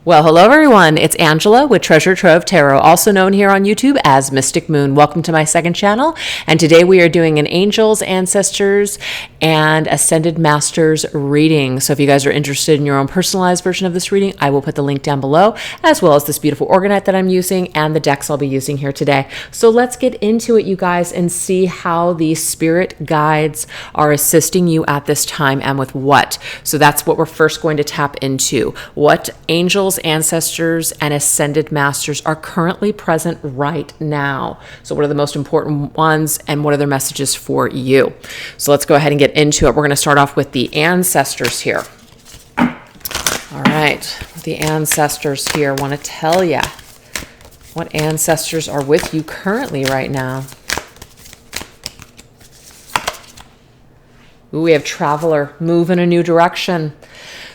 Well, hello everyone. It's Angela with Treasure Trove Tarot, also known here on YouTube as Mystic Moon. Welcome to my second channel. And today we are doing an Angels, Ancestors, and Ascended Masters reading. So if you guys are interested in your own personalized version of this reading, I will put the link down below, as well as this beautiful orgonite that I'm using and the decks I'll be using here today. So let's get into it, you guys, and see how the spirit guides are assisting you at this time and with what. So that's what we're first going to tap into. What angels, ancestors, and ascended masters are currently present right now. So what are the most important ones and what are their messages for you? So let's go ahead and get into it. We're going to start off with the ancestors here. All right, the ancestors here want to tell you what ancestors are with you currently right now. Ooh, we have traveler, move in a new direction.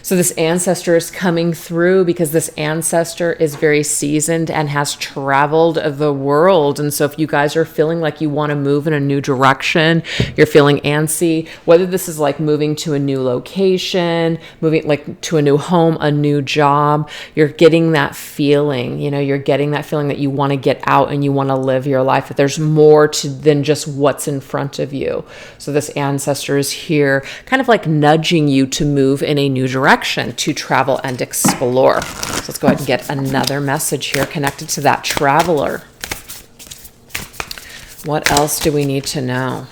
So this ancestor is coming through because this ancestor is very seasoned and has traveled the world. And so if you guys are feeling like you want to move in a new direction, you're feeling antsy, whether this is like moving to a new location, moving like to a new home, a new job, you're getting that feeling, you're getting that feeling that you want to get out and you want to live your life, that there's more than just what's in front of you. So this ancestor is here kind of like nudging you to move in a new direction, to travel and explore. So let's go ahead and get another message here connected to that traveler. What else do we need to know?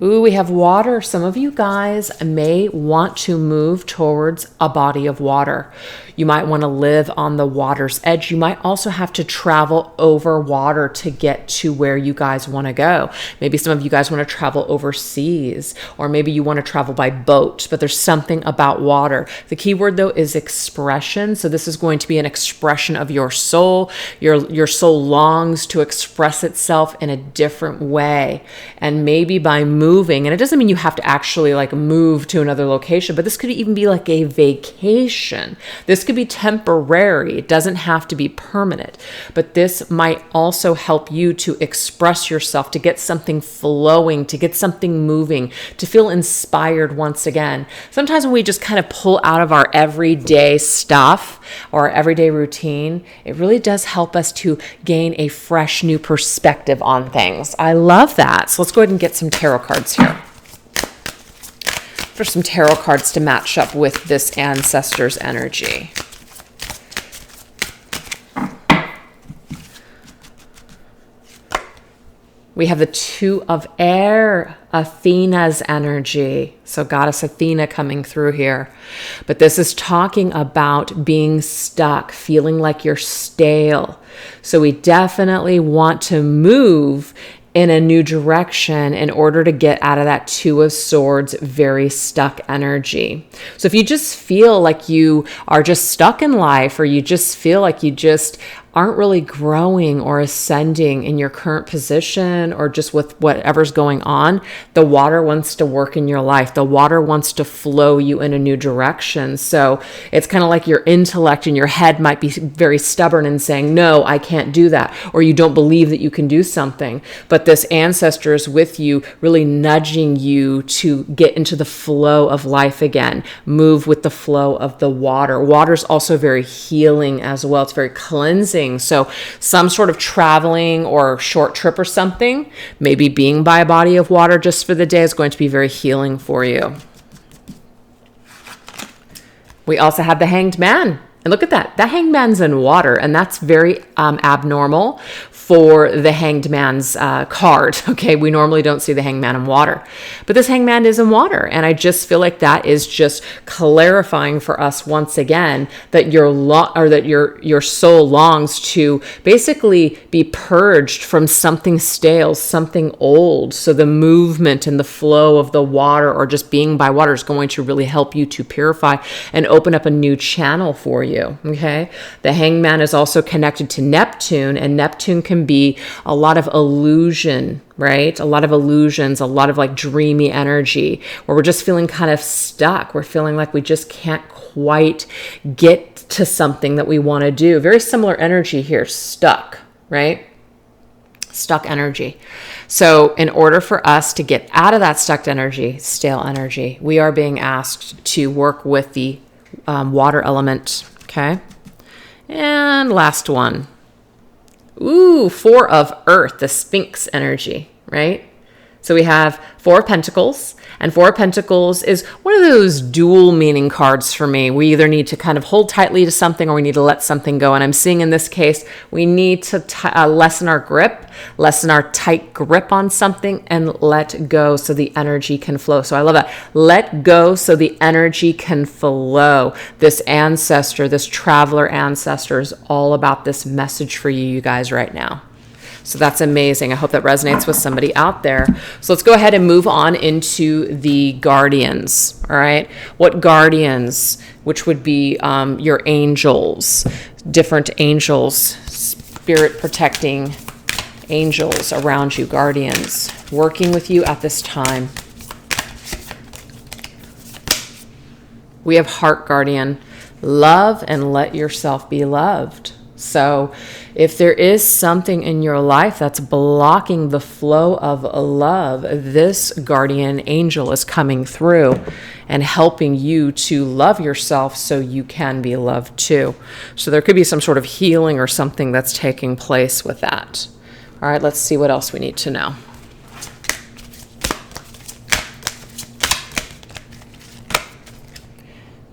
Ooh, we have water. Some of you guys may want to move towards a body of water. You might want to live on the water's edge. You might also have to travel over water to get to where you guys want to go. Maybe some of you guys want to travel overseas, or maybe you want to travel by boat, but there's something about water. The key word though is expression. So this is going to be an expression of your soul. Your soul longs to express itself in a different way. And maybe by moving, and it doesn't mean you have to actually like move to another location, but this could even be like a vacation. This could be temporary. It doesn't have to be permanent, but this might also help you to express yourself, to get something flowing, to get something moving, to feel inspired once again. Sometimes when we just kind of pull out of our everyday stuff or our everyday routine, it really does help us to gain a fresh new perspective on things. I love that. So let's go ahead and get some tarot cards here. For some tarot cards to match up with this ancestor's energy. We have the Two of Air, Athena's energy. So Goddess Athena coming through here. But this is talking about being stuck, feeling like you're stale. So we definitely want to move in a new direction in order to get out of that Two of Swords, very stuck energy. So if you just feel like you are just stuck in life, or you just feel like you just aren't really growing or ascending in your current position, or just with whatever's going on, the water wants to work in your life. The water wants to flow you in a new direction. So it's kind of like your intellect and your head might be very stubborn and saying, no, I can't do that. Or you don't believe that you can do something. But this ancestor is with you, really nudging you to get into the flow of life again. Move with the flow of the water. Water is also very healing as well. It's very cleansing. So some sort of traveling or short trip or something, maybe being by a body of water just for the day, is going to be very healing for you. We also have the Hanged Man. And look at that. The Hanged Man's in water, and that's very abnormal for the Hanged Man's card. Okay, we normally don't see the Hanged Man in water, but this Hanged Man is in water, and I just feel like that is just clarifying for us once again that your soul longs to basically be purged from something stale, something old. So the movement and the flow of the water, or just being by water, is going to really help you to purify and open up a new channel for you. Okay, the Hanged Man is also connected to Neptune, and Neptune can be a lot of illusion, right? A lot of illusions, a lot of like dreamy energy, where we're just feeling kind of stuck. We're feeling like we just can't quite get to something that we want to do. Very similar energy here, stuck, right? Stuck energy. So in order for us to get out of that stuck energy, stale energy, we are being asked to work with the water element. Okay. And last one. Ooh, 4 of Earth, the Sphinx energy, right? So we have 4 of Pentacles, and 4 of Pentacles is one of those dual meaning cards for me. We either need to kind of hold tightly to something or we need to let something go. And I'm seeing in this case, we need to lessen our grip, lessen our tight grip on something and let go so the energy can flow. So I love that. Let go so the energy can flow. This ancestor, this traveler ancestor is all about this message for you guys right now. So that's amazing. I hope that resonates with somebody out there. So let's go ahead and move on into the guardians. All right. What guardians, which would be your angels, different angels, spirit protecting angels around you, guardians, working with you at this time. We have heart guardian, love and let yourself be loved. So if there is something in your life that's blocking the flow of love, this guardian angel is coming through and helping you to love yourself so you can be loved too. So there could be some sort of healing or something that's taking place with that. All right, let's see what else we need to know.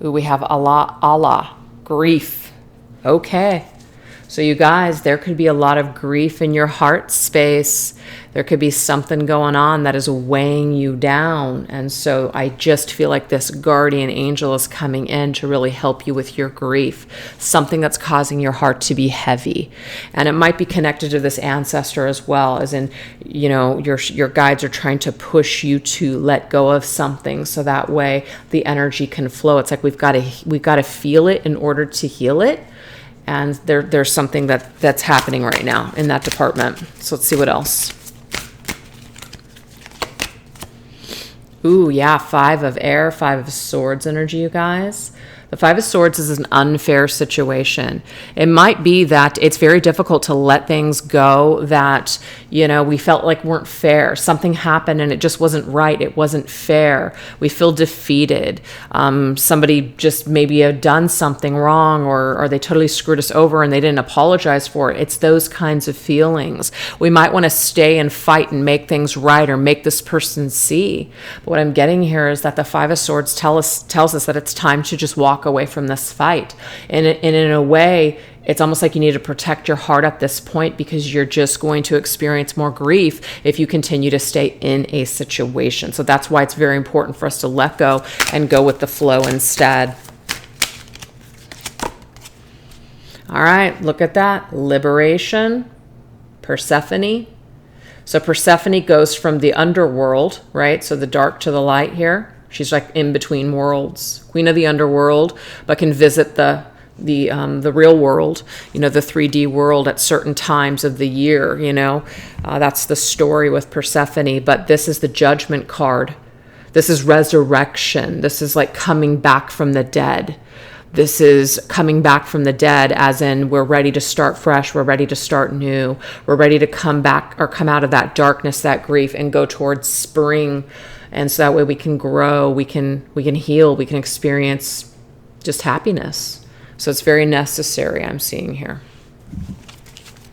Ooh, we have Allah, grief. Okay. So you guys, there could be a lot of grief in your heart space. There could be something going on that is weighing you down. And so I just feel like this guardian angel is coming in to really help you with your grief, something that's causing your heart to be heavy. And it might be connected to this ancestor as well, as in, you know, your guides are trying to push you to let go of something so that way the energy can flow. It's like we've got to feel it in order to heal it. And there's something that's happening right now in that department. So let's see what else. Ooh, yeah, 5 of air, 5 of swords energy, you guys. The 5 of Swords is an unfair situation. It might be that it's very difficult to let things go that, you know, we felt like weren't fair. Something happened and it just wasn't right. It wasn't fair. We feel defeated. Somebody just maybe had done something wrong or they totally screwed us over and they didn't apologize for it. It's those kinds of feelings. We might want to stay and fight and make things right or make this person see. But what I'm getting here is that the 5 of Swords tells us that it's time to just walk away from this fight. And in a way, it's almost like you need to protect your heart at this point because you're just going to experience more grief if you continue to stay in a situation. So that's why it's very important for us to let go and go with the flow instead. All right, look at that. Liberation, Persephone. So Persephone goes from the underworld, right? So the dark to the light here. She's like in between worlds, queen of the underworld, but can visit the real world, you know, the 3D world at certain times of the year, you know. That's the story with Persephone, but this is the judgment card. This is resurrection. This is like coming back from the dead. This is coming back from the dead as in we're ready to start fresh. We're ready to start new. We're ready to come back or come out of that darkness, that grief, and go towards spring. And so that way we can grow, we can heal, we can experience just happiness. So it's very necessary, I'm seeing here.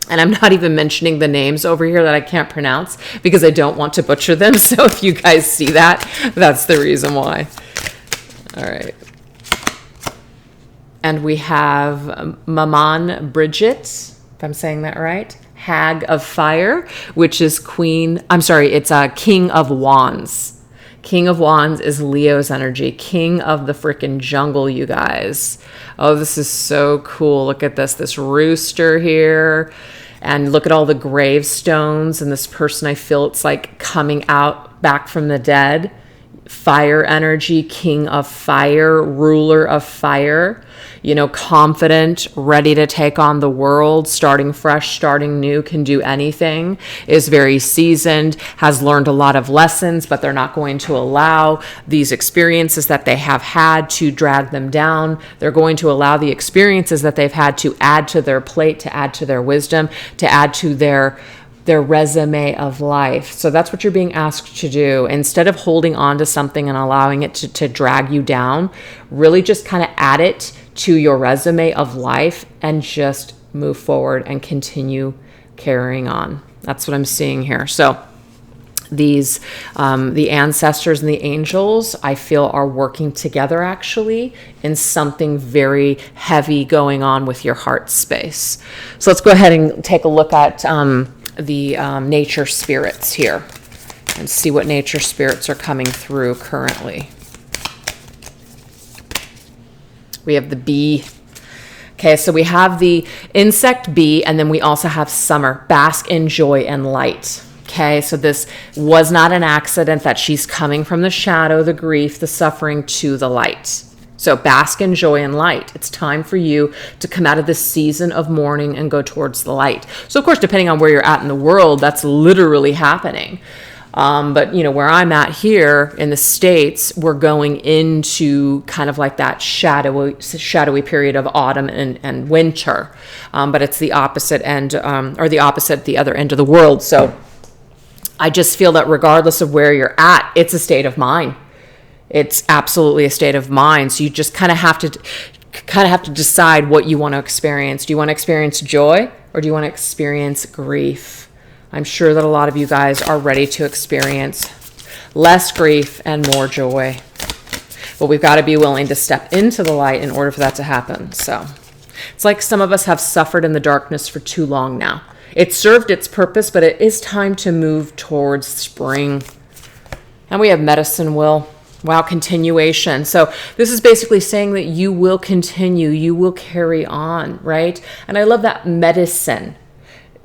And I'm not even mentioning the names over here that I can't pronounce because I don't want to butcher them. So if you guys see that, that's the reason why. All right. And we have Maman Bridget, if I'm saying that right. Hag of Fire, which is King of Wands. King of Wands is Leo's energy. King of the freaking jungle, you guys. Oh, this is so cool. Look at this rooster here. And look at all the gravestones. And this person, I feel it's like coming out back from the dead. Fire energy, king of fire, ruler of fire. You know, confident, ready to take on the world, starting fresh, starting new, can do anything, is very seasoned, has learned a lot of lessons, but they're not going to allow these experiences that they have had to drag them down. They're going to allow the experiences that they've had to add to their plate, to add to their wisdom, to add to their their resume of life. So that's what you're being asked to do. Instead of holding on to something and allowing it to drag you down, really just kind of add it to your resume of life and just move forward and continue carrying on. That's what I'm seeing here. So these, the ancestors and the angels, I feel are working together actually in something very heavy going on with your heart space. So let's go ahead and take a look at the nature spirits here and see what nature spirits are coming through currently. We have the bee. Okay, so we have the insect bee, and then we also have summer. Bask in joy and light. Okay, so this was not an accident that she's coming from the shadow, the grief, the suffering to the light. So bask in joy and light. It's time for you to come out of this season of mourning and go towards the light. So of course, depending on where you're at in the world, that's literally happening. But you know, where I'm at here in the States, we're going into kind of like that shadowy period of autumn and winter. But it's the opposite end, or the opposite at the other end of the world. So I just feel that regardless of where you're at, it's a state of mind. It's absolutely a state of mind. So you just kind of have to decide what you want to experience. Do you want to experience joy, or do you want to experience grief? I'm sure that a lot of you guys are ready to experience less grief and more joy. But we've got to be willing to step into the light in order for that to happen. So it's like some of us have suffered in the darkness for too long now. It served its purpose, but it is time to move towards spring. And we have medicine wheel. Wow, continuation. So this is basically saying that you will continue, you will carry on, right? And I love that medicine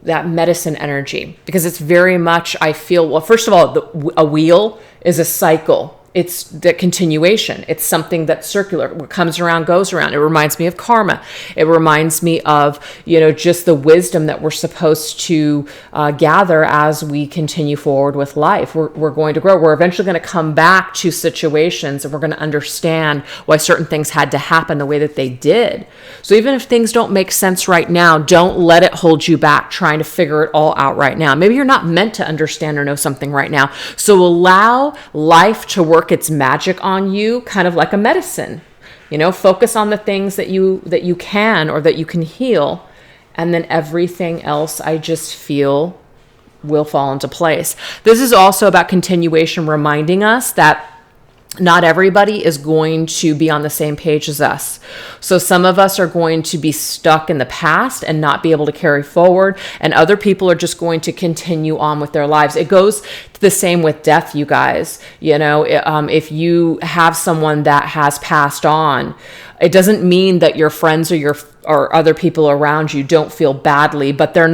energy, because it's very much, I feel, well, first of all, a wheel is a cycle. It's the continuation. It's something that's circular. What comes around goes around. It reminds me of karma. It reminds me of, you know, just the wisdom that we're supposed to gather as we continue forward with life. We're going to grow. We're eventually going to come back to situations, and we're going to understand why certain things had to happen the way that they did. So even if things don't make sense right now, don't let it hold you back trying to figure it all out right now. Maybe you're not meant to understand or know something right now. So allow life to work its magic on you, kind of like a medicine. You know, focus on the things that you can, or that you can heal, and then everything else, I just feel, will fall into place. This is also about continuation, reminding us that not everybody is going to be on the same page as us. So some of us are going to be stuck in the past and not be able to carry forward, and other people are just going to continue on with their lives. It goes the same with death, you guys. You know, if you have someone that has passed on, it doesn't mean that your friends or other people around you don't feel badly, but their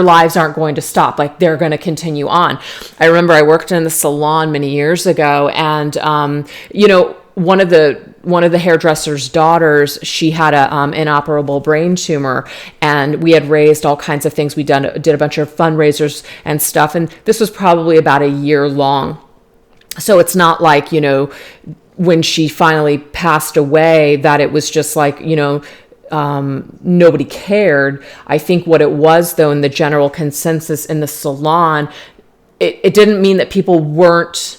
lives aren't going to stop. Like, they're going to continue on. I remember I worked in the salon many years ago, and you know, one of the hairdresser's daughters, she had a inoperable brain tumor, and we had raised all kinds of things. We did a bunch of fundraisers and stuff, and this was probably about a year long. So it's not like, you know, when she finally passed away, that it was just like, you know, nobody cared. I think what it was, though, in the general consensus in the salon, it didn't mean that people weren't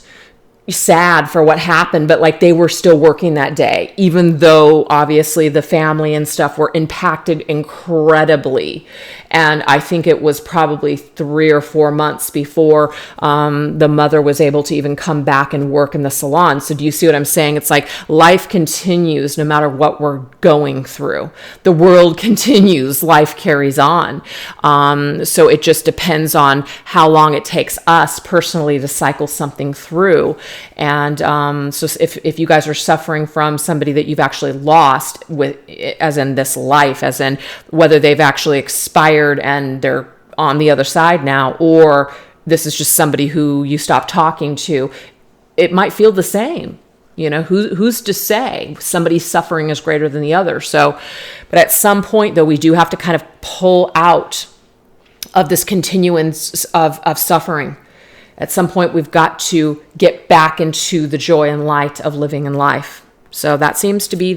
sad for what happened, but like they were still working that day, even though obviously the family and stuff were impacted incredibly. And I think it was probably 3 or 4 months before the mother was able to even come back and work in the salon. So do you see what I'm saying? It's like life continues no matter what we're going through. The world continues, life carries on. So it just depends on how long it takes us personally to cycle something through. And so if you guys are suffering from somebody that you've actually lost, with, as in this life, as in whether they've actually expired and they're on the other side now, or this is just somebody who you stopped talking to, it might feel the same. You know, who's to say? Somebody's suffering is greater than the other. So, but at some point, though, we do have to kind of pull out of this continuance of suffering. At some point, we've got to get back into the joy and light of living in life. So that seems to be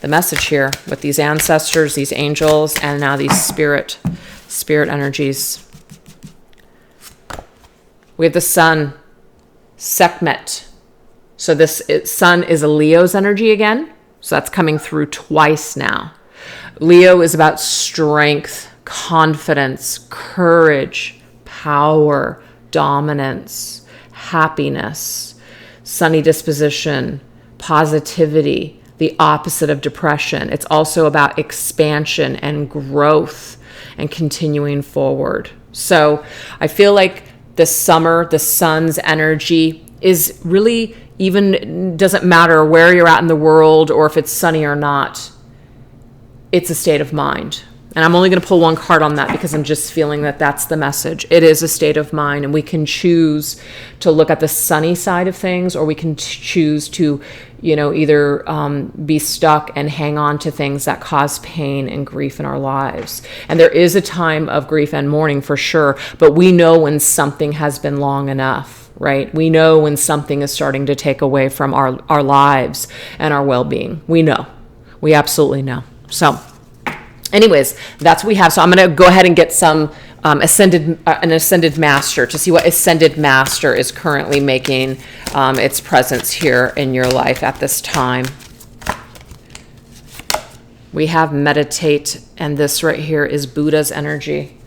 the message here with these ancestors, these angels, and now these spirit energies. We have the sun, Sekhmet. So this sun is a Leo's energy again. So that's coming through twice now. Leo is about strength, confidence, courage, power, dominance, happiness, sunny disposition, positivity, the opposite of depression. It's also about expansion and growth and continuing forward. So I feel like the summer, the sun's energy is really, even doesn't matter where you're at in the world or if it's sunny or not, it's a state of mind. And I'm only going to pull one card on that because I'm just feeling that that's the message. It is a state of mind, and we can choose to look at the sunny side of things, or we can choose to, either be stuck and hang on to things that cause pain and grief in our lives. And there is a time of grief and mourning for sure, but we know when something has been long enough, right? We know when something is starting to take away from our lives and our well-being. We know. We absolutely know. So anyways, that's what we have. So I'm going to go ahead and get some an ascended master to see what ascended master is currently making its presence here in your life at this time. We have meditate, and this right here is Buddha's energy.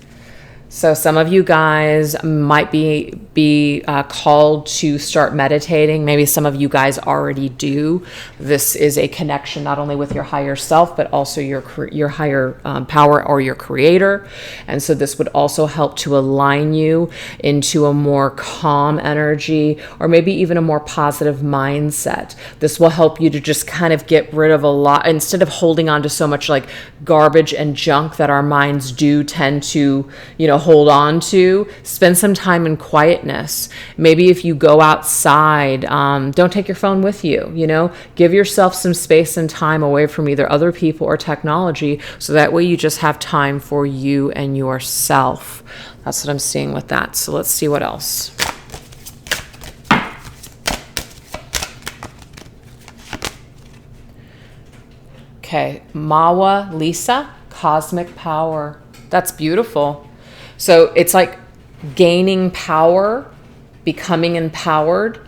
So some of you guys might be called to start meditating. Maybe some of you guys already do. This is a connection not only with your higher self, but also your higher power or your creator. And so this would also help to align you into a more calm energy, or maybe even a more positive mindset. This will help you to just kind of get rid of a lot, instead of holding on to so much like garbage and junk that our minds do tend to, hold on to. Spend some time in quietness. Maybe if you go outside, don't take your phone with you, give yourself some space and time away from either other people or technology, so that way you just have time for you and yourself. That's what I'm seeing with that. So let's see what else. Okay, Mawa Lisa, cosmic power. That's beautiful. So it's like gaining power, becoming empowered,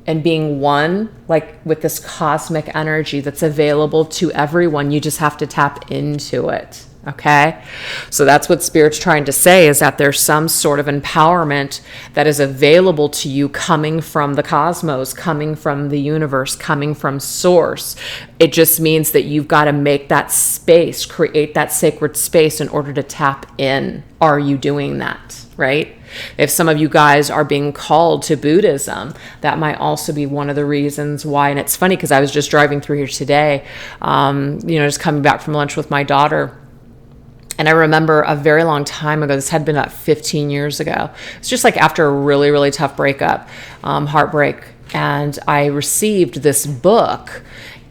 and being one, like with this cosmic energy that's available to everyone. You just have to tap into it. Okay. So that's what Spirit's trying to say, is that there's some sort of empowerment that is available to you, coming from the cosmos, coming from the universe, coming from source. It just means that you've got to make that space, create that sacred space in order to tap in. Are you doing that? Right? If some of you guys are being called to Buddhism, that might also be one of the reasons why. And it's funny because I was just driving through here today, just coming back from lunch with my daughter. And I remember a very long time ago, this had been about 15 years ago. It's just like after a really, really tough breakup, heartbreak. And I received this book,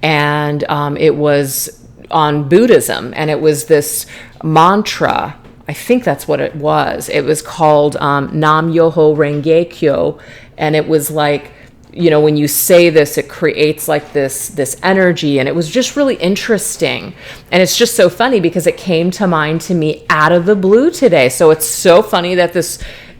and it was on Buddhism. And it was this mantra. I think that's what it was. It was called Nam Myoho Renge Kyo. And it was like, when you say this, it creates like this energy. And it was just really interesting. And it's just so funny because it came to mind to me out of the blue today. So it's so funny that this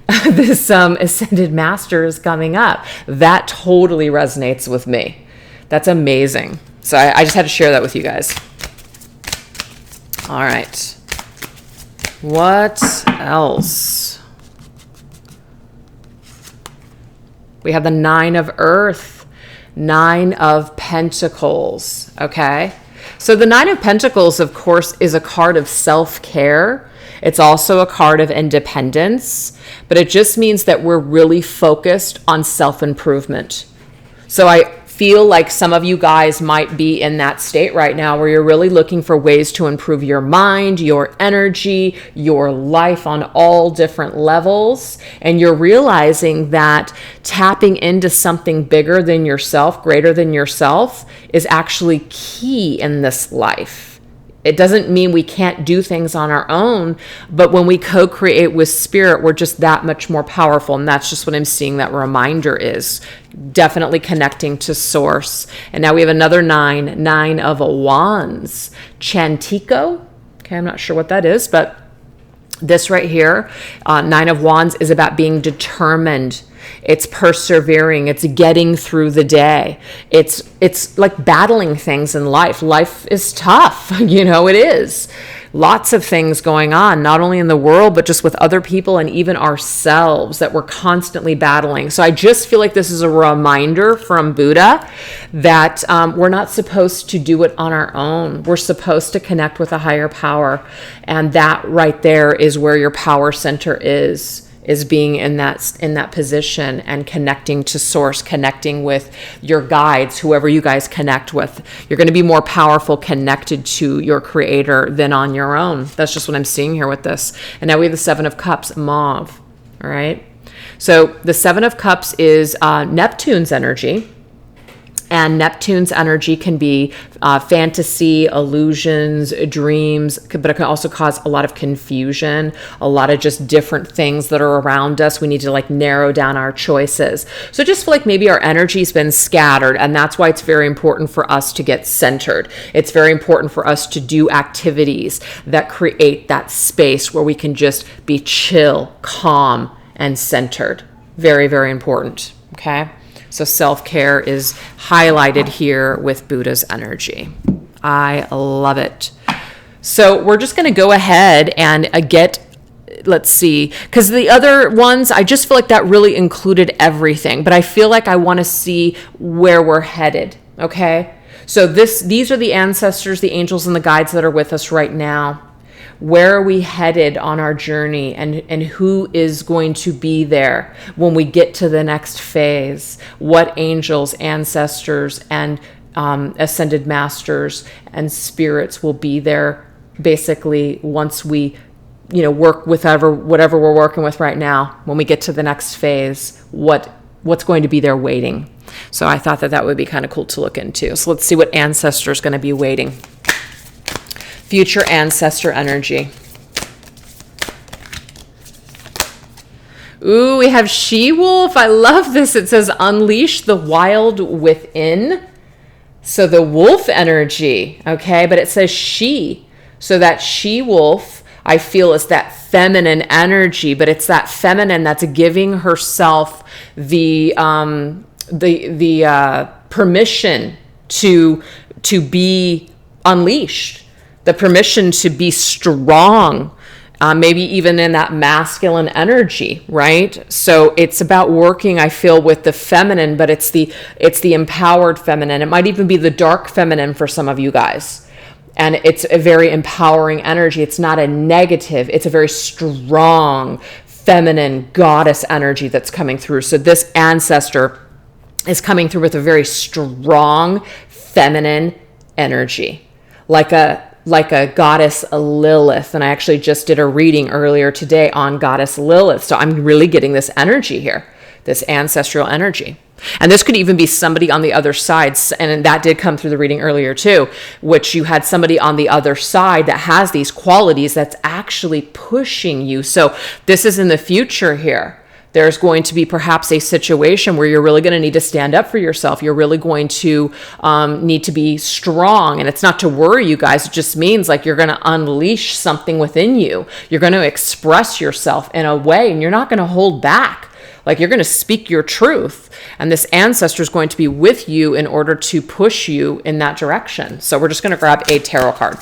ascended master is coming up. That totally resonates with me. That's amazing. So I just had to share that with you guys. All right. What else? We have the 9 of Earth, 9 of Pentacles, okay? So the 9 of Pentacles, of course, is a card of self-care. It's also a card of independence, but it just means that we're really focused on self-improvement. So I feel like some of you guys might be in that state right now where you're really looking for ways to improve your mind, your energy, your life on all different levels. And you're realizing that tapping into something bigger than yourself, greater than yourself, is actually key in this life. It doesn't mean we can't do things on our own, but when we co-create with Spirit, we're just that much more powerful. And that's just what I'm seeing that reminder is. Definitely connecting to source. And now we have another 9 of Wands. Chantico. Okay, I'm not sure what that is, but This right here, Nine of Wands, is about being determined. It's persevering. It's getting through the day. It's like battling things in life. Life is tough. It is. Lots of things going on, not only in the world, but just with other people and even ourselves that we're constantly battling. So I just feel like this is a reminder from Buddha that we're not supposed to do it on our own. We're supposed to connect with a higher power. And that right there is where your power center is being in that position and connecting to source, connecting with your guides, whoever you guys connect with. You're going to be more powerful connected to your creator than on your own. That's just what I'm seeing here with this. And now we have the Seven of Cups, mauve. All right. So the Seven of Cups is Neptune's energy. And Neptune's energy can be fantasy, illusions, dreams, but it can also cause a lot of confusion, a lot of just different things that are around us. We need to narrow down our choices. So I just feel like maybe our energy's been scattered, and that's why it's very important for us to get centered. It's very important for us to do activities that create that space where we can just be chill, calm, and centered. Very, very important. Okay. So self-care is highlighted here with Buddha's energy. I love it. So we're just going to go ahead and let's see, because the other ones, I just feel like that really included everything, but I feel like I want to see where we're headed. Okay. So these are the ancestors, the angels, and the guides that are with us right now. Where are we headed on our journey, and who is going to be there when we get to the next phase? What angels, ancestors, and ascended masters and spirits will be there basically once we work with whatever we're working with right now. When we get to the next phase, what's going to be there waiting? So I thought that would be kind of cool to look into. So let's see what ancestor is going to be waiting. Future ancestor energy. Ooh, we have she-wolf. I love this. It says unleash the wild within. So the wolf energy, okay? But it says she. So that she-wolf, I feel, is that feminine energy, but it's that feminine that's giving herself the permission to be unleashed. The permission to be strong, maybe even in that masculine energy, right? So it's about working, I feel, with the feminine, but it's the empowered feminine. It might even be the dark feminine for some of you guys. And it's a very empowering energy. It's not a negative. It's a very strong, feminine goddess energy that's coming through. So this ancestor is coming through with a very strong, feminine energy, like a goddess Lilith. And I actually just did a reading earlier today on goddess Lilith. So I'm really getting this energy here, this ancestral energy. And this could even be somebody on the other side. And that did come through the reading earlier too, which you had somebody on the other side that has these qualities that's actually pushing you. So this is in the future here. There's going to be perhaps a situation where you're really going to need to stand up for yourself. You're really going to need to be strong. And it's not to worry you guys. It just means you're going to unleash something within you. You're going to express yourself in a way, and you're not going to hold back. You're going to speak your truth. And this ancestor is going to be with you in order to push you in that direction. So we're just going to grab a tarot card.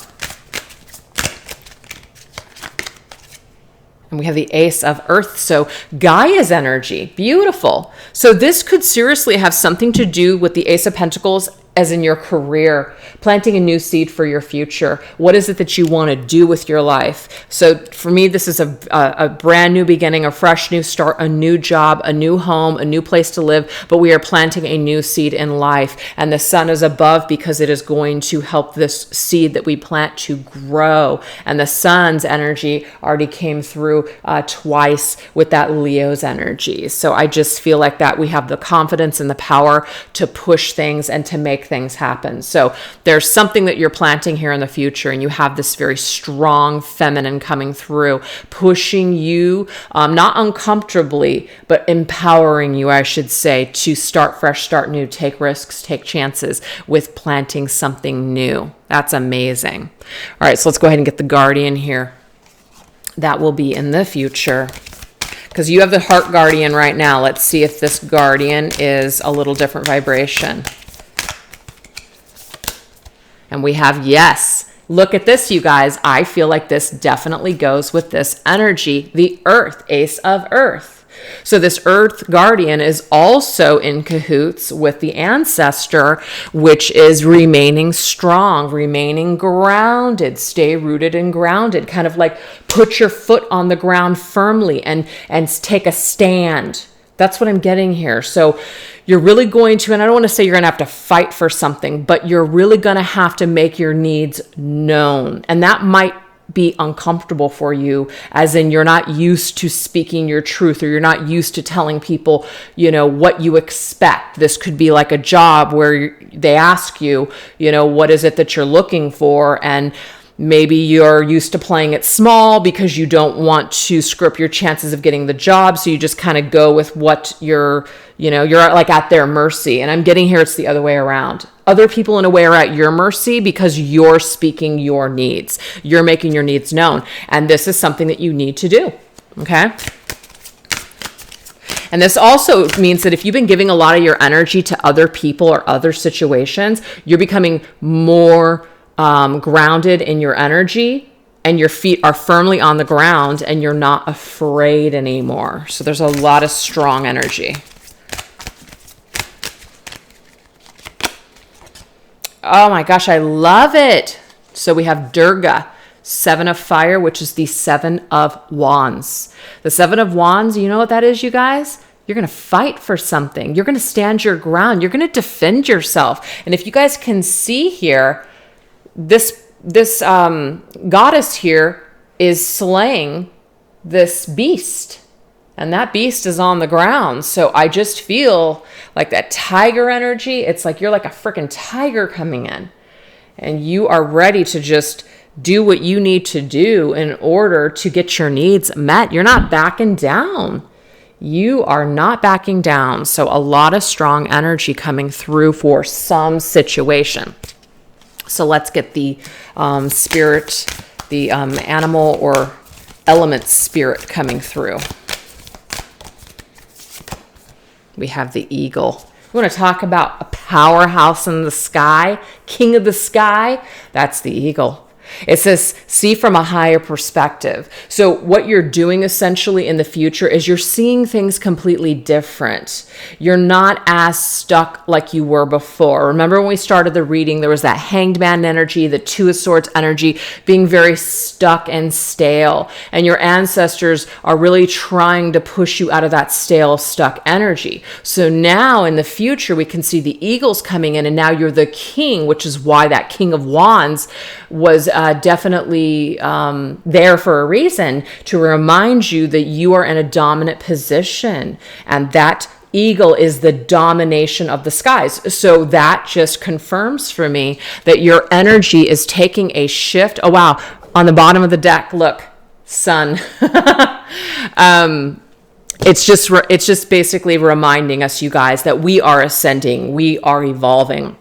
And we have the Ace of Earth. So Gaia's energy, beautiful. So this could seriously have something to do with the Ace of Pentacles, as in your career, planting a new seed for your future. What is it that you want to do with your life? So for me, this is a brand new beginning, a fresh new start, a new job, a new home, a new place to live, but we are planting a new seed in life. And the sun is above because it is going to help this seed that we plant to grow. And the sun's energy already came through twice with that Leo's energy. So I just feel like that we have the confidence and the power to push things and to make things happen. So there's something that you're planting here in the future, and you have this very strong feminine coming through, pushing you, not uncomfortably, but empowering you, I should say, to start fresh, start new, take risks, take chances with planting something new. That's amazing. All right, so let's go ahead and get the Guardian here. that will be in the future. Because you have the heart guardian right now. Let's see if this guardian is a little different vibration. And we have yes. Look at this, you guys. I feel like this definitely goes with this energy. The Earth, Ace of Earth. So this Earth guardian is also in cahoots with the ancestor, which is remaining strong, remaining grounded, stay rooted and grounded, kind of like put your foot on the ground firmly and take a stand. That's what I'm getting here. So you're really going to, and I don't want to say you're going to have to fight for something, but you're really going to have to make your needs known. And that might be uncomfortable for you, as in you're not used to speaking your truth, or you're not used to telling people, you know, what you expect. This could be like a job where they ask you, you know, what is it that you're looking for? And maybe you're used to playing it small because you don't want to screw up your chances of getting the job. So you just kind of go with what you're like at their mercy. And I'm getting here, it's the other way around. Other people in a way are at your mercy because you're speaking your needs. You're making your needs known. And this is something that you need to do. Okay. And this also means that if you've been giving a lot of your energy to other people or other situations, you're becoming more grounded in your energy, and your feet are firmly on the ground and you're not afraid anymore. So there's a lot of strong energy. Oh my gosh, I love it. So we have Durga, 7 of fire, which is the 7 of wands. The 7 of wands, you know what that is, you guys? You're going to fight for something. You're going to stand your ground. You're going to defend yourself. And if you guys can see here, this goddess here is slaying this beast, and that beast is on the ground. So I just feel like that tiger energy. It's like you're like a freaking tiger coming in, and you are ready to just do what you need to do in order to get your needs met. You're not backing down. You are not backing down. So a lot of strong energy coming through for some situation. So let's get the spirit, the animal or element spirit coming through. We have the eagle. We want to talk about a powerhouse in the sky, king of the sky. That's the eagle. It says, see from a higher perspective. So what you're doing essentially in the future is you're seeing things completely different. You're not as stuck like you were before. Remember when we started the reading, there was that hanged man energy, the 2 of swords energy, being very stuck and stale. And your ancestors are really trying to push you out of that stale, stuck energy. So now in the future, we can see the eagles coming in, and now you're the king, which is why that king of wands was definitely there for a reason, to remind you that you are in a dominant position, and that eagle is the domination of the skies. So that just confirms for me that your energy is taking a shift. Oh wow, on the bottom of the deck, look, sun. It's just basically reminding us, you guys, that we are ascending, we are evolving.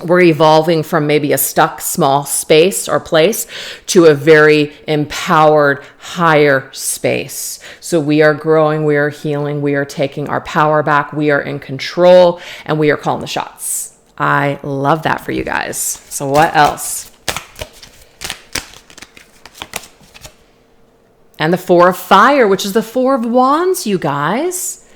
We're evolving from maybe a stuck small space or place to a very empowered higher space. So we are growing, we are healing, we are taking our power back, we are in control, and we are calling the shots. I love that for you guys. So what else? And the 4 of fire, which is the 4 of wands, you guys.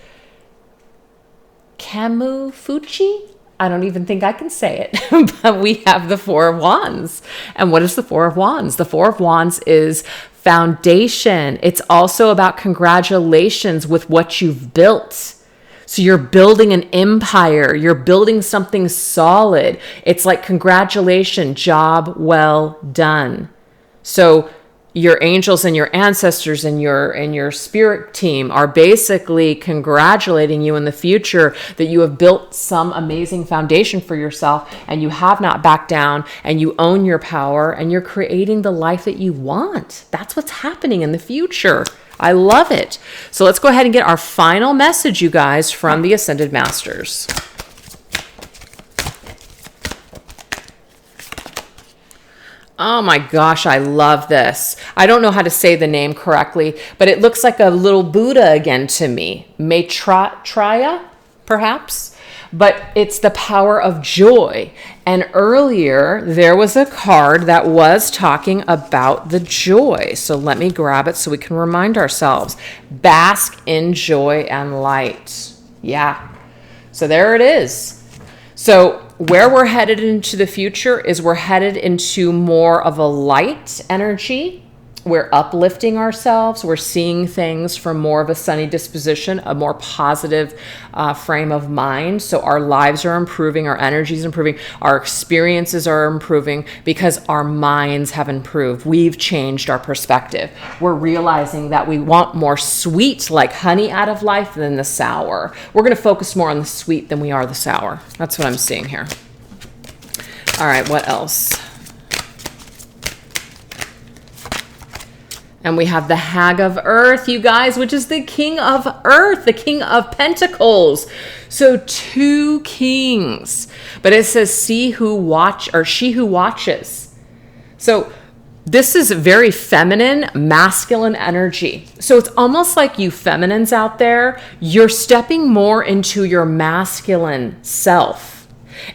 Kamufuchi? I don't even think I can say it, but we have the 4 of wands. And what is the 4 of wands? The 4 of wands is foundation. It's also about congratulations with what you've built. So you're building an empire. You're building something solid. It's like congratulations, job well done. So your angels and your ancestors and your spirit team are basically congratulating you in the future that you have built some amazing foundation for yourself, and you have not backed down, and you own your power, and you're creating the life that you want. That's what's happening in the future. I love it. So let's go ahead and get our final message, you guys, from the Ascended Masters. Oh my gosh, I love this. I don't know how to say the name correctly, but it looks like a little Buddha again to me. Maitreya, perhaps? But it's the power of joy. And earlier, there was a card that was talking about the joy. So let me grab it so we can remind ourselves. Bask in joy and light. Yeah. So there it is. So where we're headed into the future is we're headed into more of a light energy. We're uplifting ourselves. We're seeing things from more of a sunny disposition, a more positive frame of mind. So our lives are improving, our energy is improving, our experiences are improving because our minds have improved. We've changed our perspective. We're realizing that we want more sweet, like honey, out of life than the sour. We're going to focus more on the sweet than we are the sour. That's what I'm seeing here. All right, what else? And we have the Hag of Earth, you guys, which is the King of Earth, the King of Pentacles. So 2 kings. But it says she who watches. So this is very feminine, masculine energy. So it's almost like you feminines out there, you're stepping more into your masculine self.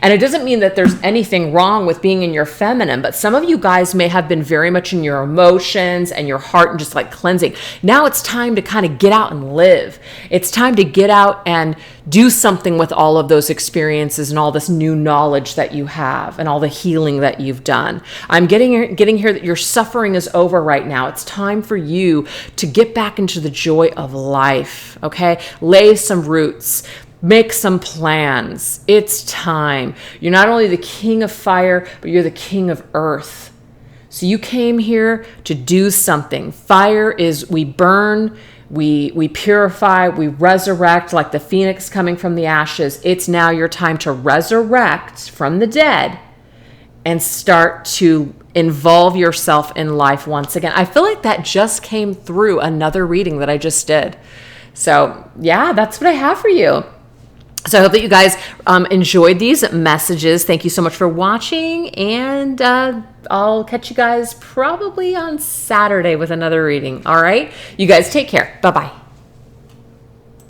And it doesn't mean that there's anything wrong with being in your feminine, but some of you guys may have been very much in your emotions and your heart and just like cleansing. Now it's time to kind of get out and live. It's time to get out and do something with all of those experiences and all this new knowledge that you have and all the healing that you've done. I'm getting here that your suffering is over right now. It's time for you to get back into the joy of life, okay? Lay some roots. Make some plans. It's time. You're not only the king of fire, but you're the king of earth. So you came here to do something. Fire is we burn, we purify, we resurrect like the phoenix coming from the ashes. It's now your time to resurrect from the dead and start to involve yourself in life once again. I feel like that just came through another reading that I just did. So yeah, that's what I have for you. So I hope that you guys enjoyed these messages. Thank you so much for watching. And I'll catch you guys probably on Saturday with another reading. All right. You guys take care. Bye-bye.